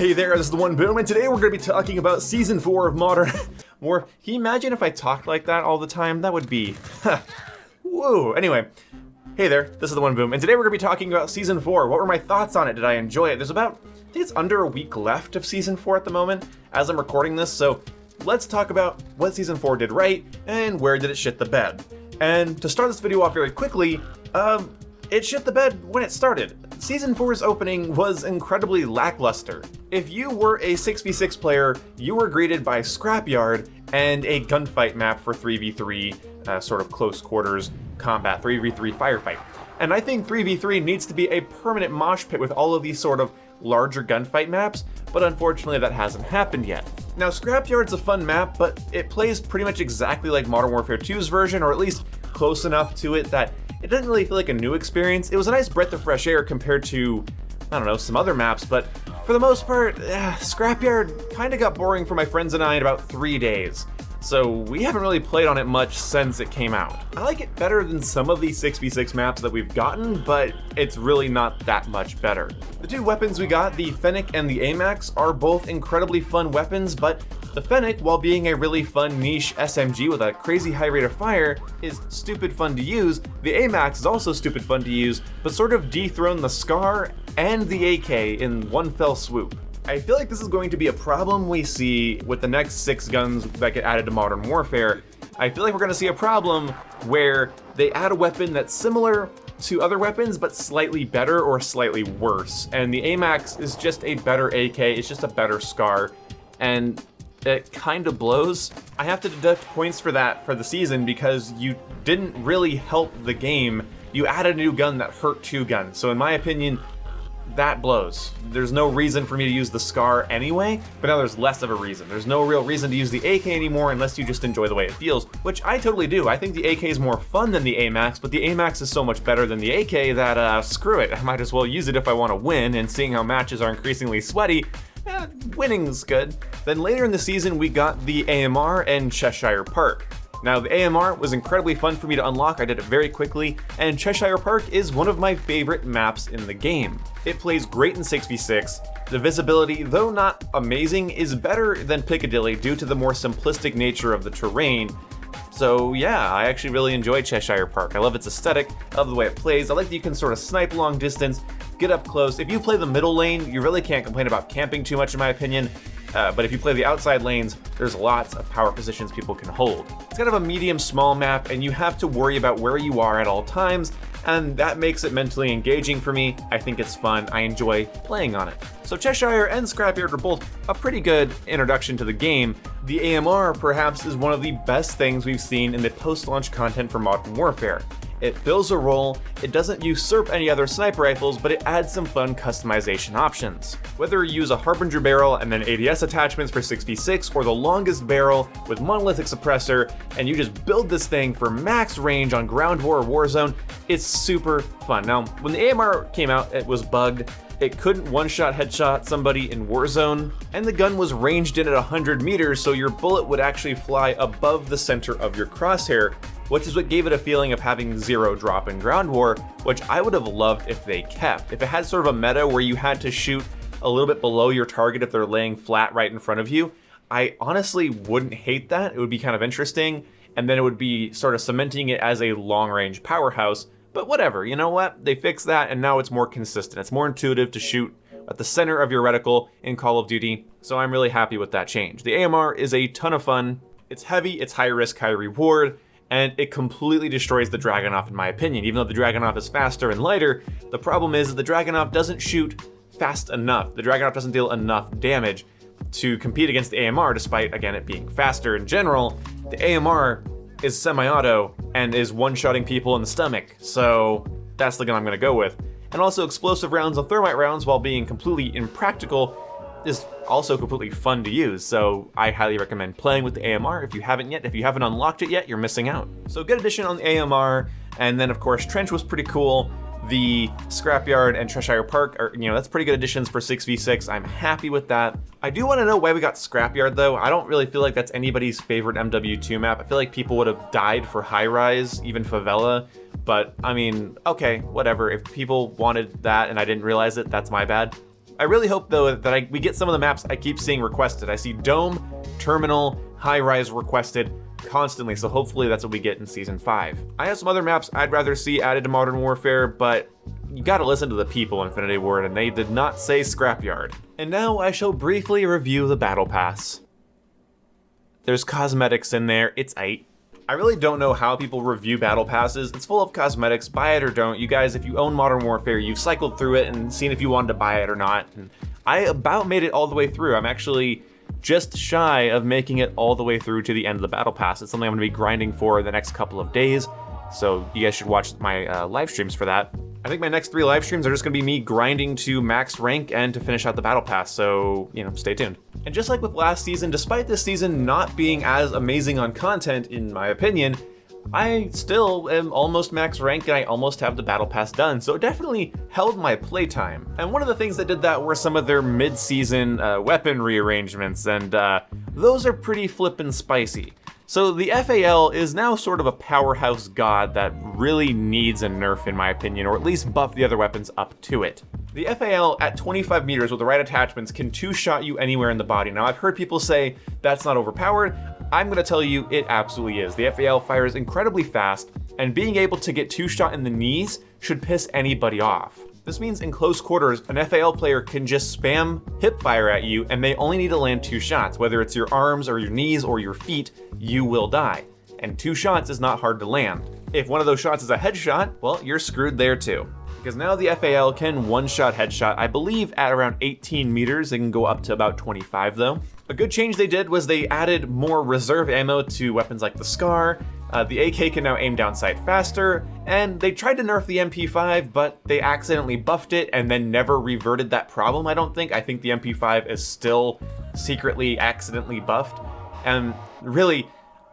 Hey there, this is the One Boom, and today we're going to be talking about Season 4 of Modern War. Can you imagine if I talked like that all the time? That would be... whoa. Anyway, hey there, this is the One Boom, and today we're going to be talking about Season 4. What were my thoughts on it? Did I enjoy it? There's about, I think it's under a week left of Season 4 at the moment, as I'm recording this, so let's talk about what Season 4 did right, and where did it shit the bed. And to start this video off very quickly, it shit the bed when it started. Season 4's opening was incredibly lackluster. If you were a 6v6 player, you were greeted by Scrapyard and a gunfight map for 3v3, sort of close quarters combat, 3v3 firefight. And I think 3v3 needs to be a permanent mosh pit with all of these sort of larger gunfight maps, but unfortunately that hasn't happened yet. Now Scrapyard's a fun map, but it plays pretty much exactly like Modern Warfare 2's version, or at least close enough to it that it doesn't really feel like a new experience. It was a nice breath of fresh air compared to, I don't know, some other maps, but for the most part, Scrapyard kinda got boring for my friends and I in about 3 days. So we haven't really played on it much since it came out. I like it better than some of these 6v6 maps that we've gotten, but it's really not that much better. The two weapons we got, the Fennec and the AMAX, are both incredibly fun weapons, but the Fennec, while being a really fun niche SMG with a crazy high rate of fire, is stupid fun to use. The AMAX is also stupid fun to use, but sort of dethroned the SCAR and the AK in one fell swoop. I feel like this is going to be a problem we see with the next 6 guns that get added to Modern Warfare. I feel like we're going to see a problem where they add a weapon that's similar to other weapons, but slightly better or slightly worse. And the AMAX is just a better AK, it's just a better SCAR, and it kind of blows. I have to deduct points for that for the season because you didn't really help the game. You added a new gun that hurt 2 guns, so in my opinion, that blows. There's no reason for me to use the SCAR anyway, but now there's less of a reason. There's no real reason to use the AK anymore unless you just enjoy the way it feels, which I totally do. I think the AK is more fun than the AMAX, but the AMAX is so much better than the AK that, screw it. I might as well use it if I want to win, and seeing how matches are increasingly sweaty, winning's good. Then later in the season, we got the AMR and Cheshire Park. Now, the AMR was incredibly fun for me to unlock. I did it very quickly, and Cheshire Park is one of my favorite maps in the game. It plays great in 6v6. The visibility, though not amazing, is better than Piccadilly due to the more simplistic nature of the terrain. So yeah, I actually really enjoy Cheshire Park. I love its aesthetic, I love the way it plays. I like that you can sort of snipe long distance, get up close. If you play the middle lane, you really can't complain about camping too much in my opinion. But if you play the outside lanes, there's lots of power positions people can hold. It's kind of a medium-small map, and you have to worry about where you are at all times, and that makes it mentally engaging for me. I think it's fun. I enjoy playing on it. So Cheshire and Scrapyard are both a pretty good introduction to the game. The AMR, perhaps, is one of the best things we've seen in the post-launch content for Modern Warfare. It fills a role, it doesn't usurp any other sniper rifles, but it adds some fun customization options. Whether you use a Harbinger barrel and then ADS attachments for 6v6, or the longest barrel with monolithic suppressor, and you just build this thing for max range on ground war or Warzone, it's super fun. Now, when the AMR came out, it was bugged. It couldn't one-shot headshot somebody in Warzone, and the gun was ranged in at 100 meters, so your bullet would actually fly above the center of your crosshair, which is what gave it a feeling of having 0 drop in ground war, which I would have loved if they kept. If it had sort of a meta where you had to shoot a little bit below your target if they're laying flat right in front of you, I honestly wouldn't hate that. It would be kind of interesting, and then it would be sort of cementing it as a long-range powerhouse. But whatever, you know what? They fixed that, and now it's more consistent. It's more intuitive to shoot at the center of your reticle in Call of Duty, so I'm really happy with that change. The AMR is a ton of fun. It's heavy, it's high risk, high reward, and it completely destroys the Dragunov in my opinion. Even though the Dragunov is faster and lighter, the problem is that the Dragunov doesn't shoot fast enough. The Dragunov doesn't deal enough damage to compete against the AMR, despite, again, it being faster in general. The AMR is semi-auto and is one-shotting people in the stomach, so that's the gun I'm gonna go with. And also explosive rounds and thermite rounds, while being completely impractical, is also completely fun to use, so I highly recommend playing with the AMR if you haven't yet. If you haven't unlocked it yet, you're missing out. So good addition on the AMR, and then of course Trench was pretty cool. The Scrapyard and Cheshire Park are, that's pretty good additions for 6v6. I'm happy with that. I do want to know why we got Scrapyard though. I don't really feel like that's anybody's favorite MW2 map. I feel like people would have died for High Rise, even Favela, but I mean, okay, whatever. If people wanted that and I didn't realize it, that's my bad. I really hope though that we get some of the maps I keep seeing requested. I see Dome, Terminal, High Rise requested constantly, so hopefully that's what we get in Season 5. I have some other maps I'd rather see added to Modern Warfare, but you gotta listen to the people, Infinity Ward, and they did not say Scrapyard. And now I shall briefly review the Battle Pass. There's cosmetics in there, it's aight. I really don't know how people review Battle Passes. It's full of cosmetics, buy it or don't. You guys, if you own Modern Warfare, you've cycled through it and seen if you wanted to buy it or not. And I about made it all the way through. I'm actually just shy of making it all the way through to the end of the Battle Pass. It's something I'm gonna be grinding for the next couple of days, so you guys should watch my live streams for that. I think my next 3 live streams are just gonna be me grinding to max rank and to finish out the Battle Pass, so, you know, stay tuned. And just like with last season, despite this season not being as amazing on content, in my opinion, I still am almost max rank and I almost have the Battle Pass done, so it definitely held my playtime. And one of the things that did that were some of their mid-season weapon rearrangements, and those are pretty flippin' spicy. So the FAL is now sort of a powerhouse god that really needs a nerf in my opinion, or at least buff the other weapons up to it. The FAL at 25 meters with the right attachments can 2-shot you anywhere in the body. Now I've heard people say that's not overpowered. I'm gonna tell you it absolutely is. The FAL fires incredibly fast, and being able to get 2-shot in the knees should piss anybody off. This means in close quarters, an FAL player can just spam hip fire at you and they only need to land 2 shots. Whether it's your arms or your knees or your feet, you will die. And 2 shots is not hard to land. If one of those shots is a headshot, well, you're screwed there too. Because now the FAL can 1-shot headshot, I believe at around 18 meters. They can go up to about 25 though. A good change they did was they added more reserve ammo to weapons like the SCAR. The AK can now aim down sight faster, and they tried to nerf the MP5, but they accidentally buffed it and then never reverted that problem, I don't think. I think the MP5 is still secretly accidentally buffed. And really,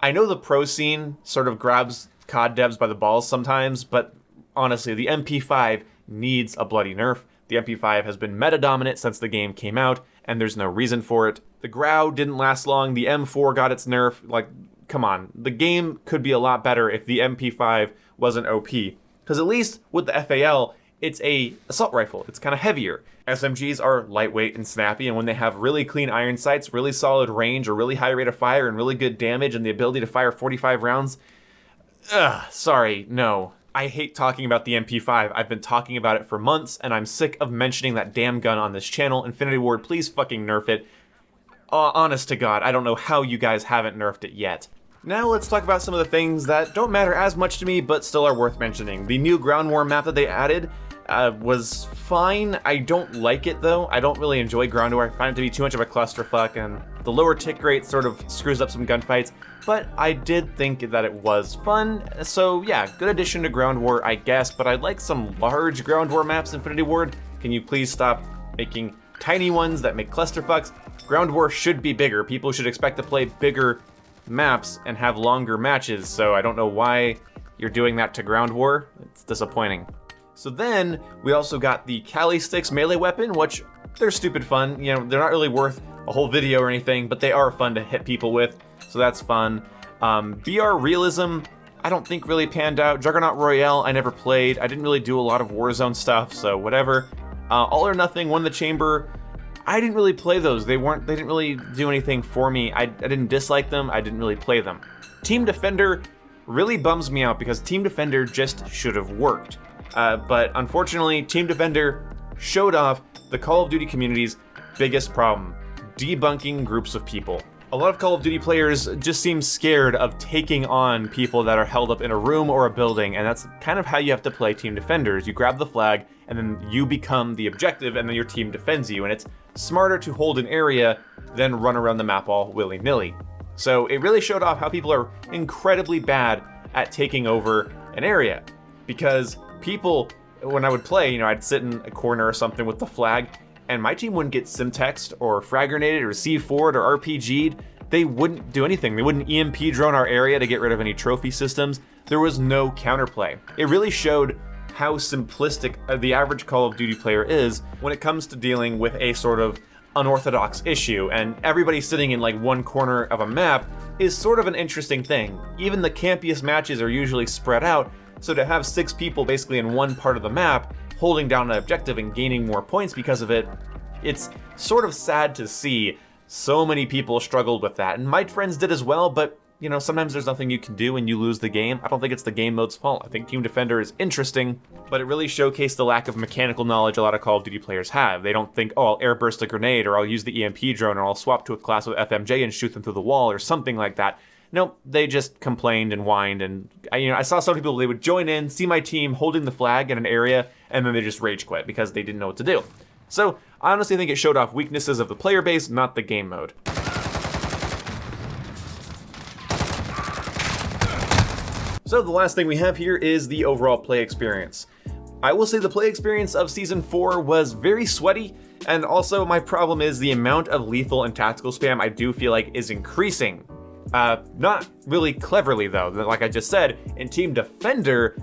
I know the pro scene sort of grabs COD devs by the balls sometimes, but honestly, the MP5 needs a bloody nerf. The MP5 has been meta-dominant since the game came out, and there's no reason for it. The Grau didn't last long, the M4 got its nerf, like, come on. The game could be a lot better if the MP5 wasn't OP. Because at least with the FAL, it's a assault rifle. It's kind of heavier. SMGs are lightweight and snappy, and when they have really clean iron sights, really solid range, a really high rate of fire, and really good damage, and the ability to fire 45 rounds, sorry, no. I hate talking about the MP5. I've been talking about it for months, and I'm sick of mentioning that damn gun on this channel. Infinity Ward, please fucking nerf it. Honest to God, I don't know how you guys haven't nerfed it yet. Now let's talk about some of the things that don't matter as much to me, but still are worth mentioning. The new ground war map that they added was fine. I don't like it though. I don't really enjoy ground war. I find it to be too much of a clusterfuck, and the lower tick rate sort of screws up some gunfights, but I did think that it was fun. So yeah, good addition to ground war, I guess, but I'd like some large ground war maps, Infinity Ward. Can you please stop making tiny ones that make clusterfucks? Ground war should be bigger. People should expect to play bigger maps and have longer matches, so I don't know why you're doing that to ground war. It's disappointing. So then we also got the Cali Sticks melee weapon, which they're stupid fun. You know, they're not really worth a whole video or anything, but they are fun to hit people with, so that's fun. BR Realism, I don't think really panned out. Juggernaut Royale, I never played. I didn't really do a lot of Warzone stuff, so whatever. All or Nothing, One in the Chamber, I didn't really play those. They didn't really do anything for me. I didn't dislike them, I didn't really play them. Team Defender really bums me out because Team Defender just should have worked. But unfortunately, Team Defender showed off the Call of Duty community's biggest problem: debunking groups of people. A lot of Call of Duty players just seem scared of taking on people that are held up in a room or a building, and that's kind of how you have to play Team Defenders. You grab the flag, and then you become the objective, and then your team defends you, and it's smarter to hold an area than run around the map all willy-nilly. So it really showed off how people are incredibly bad at taking over an area, because people, when I would play, you know, I'd sit in a corner or something with the flag, and my team wouldn't get Simtexed or frag grenaded or C4'd or RPG'd. They wouldn't do anything. They wouldn't EMP drone our area to get rid of any trophy systems. There was no counterplay. It really showed how simplistic the average Call of Duty player is when it comes to dealing with a sort of unorthodox issue, and everybody sitting in like one corner of a map is sort of an interesting thing. Even the campiest matches are usually spread out, so to have 6 people basically in one part of the map holding down an objective and gaining more points because of it, it's sort of sad to see so many people struggled with that, and my friends did as well, but you know, sometimes there's nothing you can do when you lose the game. I don't think it's the game mode's fault. I think Team Defender is interesting, but it really showcased the lack of mechanical knowledge a lot of Call of Duty players have. They don't think, oh, I'll airburst a grenade, or I'll use the EMP drone, or I'll swap to a class with FMJ and shoot them through the wall, or something like that. Nope, they just complained and whined, and I saw some people, they would join in, see my team holding the flag in an area, and then they just rage quit because they didn't know what to do. So, I honestly think it showed off weaknesses of the player base, not the game mode. So the last thing we have here is the overall play experience. I will say the play experience of Season 4 was very sweaty, and also my problem is the amount of lethal and tactical spam I do feel like is increasing. Not really cleverly though, like I just said, in Team Defender,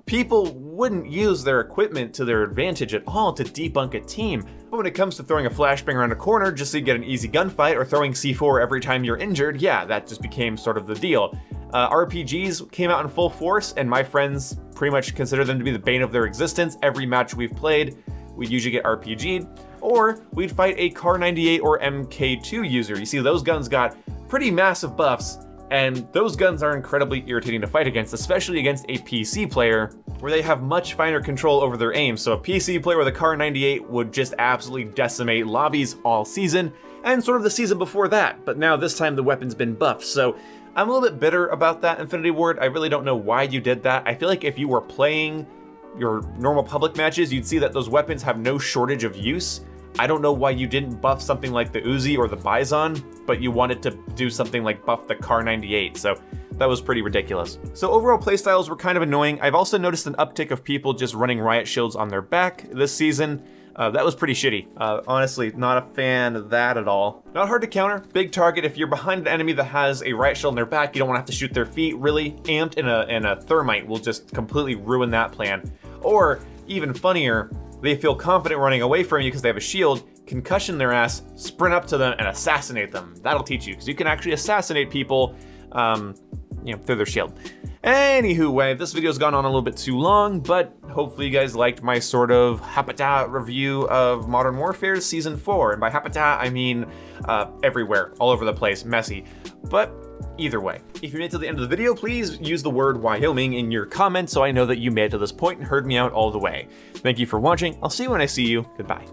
people wouldn't use their equipment to their advantage at all to debunk a team. But when it comes to throwing a flashbang around a corner just so you get an easy gunfight, or throwing C4 every time you're injured, yeah, that just became sort of the deal. RPGs came out in full force, and my friends pretty much consider them to be the bane of their existence. Every match we've played, we'd usually get RPG'd, or we'd fight a Kar 98 or MK2 user. You see, those guns got pretty massive buffs, and those guns are incredibly irritating to fight against, especially against a PC player, where they have much finer control over their aim. So a PC player with a Kar 98 would just absolutely decimate lobbies all season, and sort of the season before that, but now this time the weapon's been buffed, so I'm a little bit bitter about that, Infinity Ward. I really don't know why you did that. I feel like if you were playing your normal public matches, you'd see that those weapons have no shortage of use. I don't know why you didn't buff something like the Uzi or the Bison, but you wanted to do something like buff the Kar 98, so that was pretty ridiculous. So overall playstyles were kind of annoying. I've also noticed an uptick of people just running riot shields on their back this season. That was pretty shitty. Honestly, not a fan of that at all. Not hard to counter, big target. If you're behind an enemy that has a riot shield on their back, you don't want to have to shoot their feet. Really, amped in a thermite will just completely ruin that plan. Or, even funnier, they feel confident running away from you because they have a shield, concussion their ass, sprint up to them, and assassinate them. That'll teach you, because you can actually assassinate people, through their shield. Anywho, this video's gone on a little bit too long, but hopefully you guys liked my sort of Hapata review of Modern Warfare Season 4. And by Hapata, I mean everywhere, all over the place, messy. But either way, if you made it to the end of the video, please use the word Wyoming in your comments so I know that you made it to this point and heard me out all the way. Thank you for watching. I'll see you when I see you. Goodbye.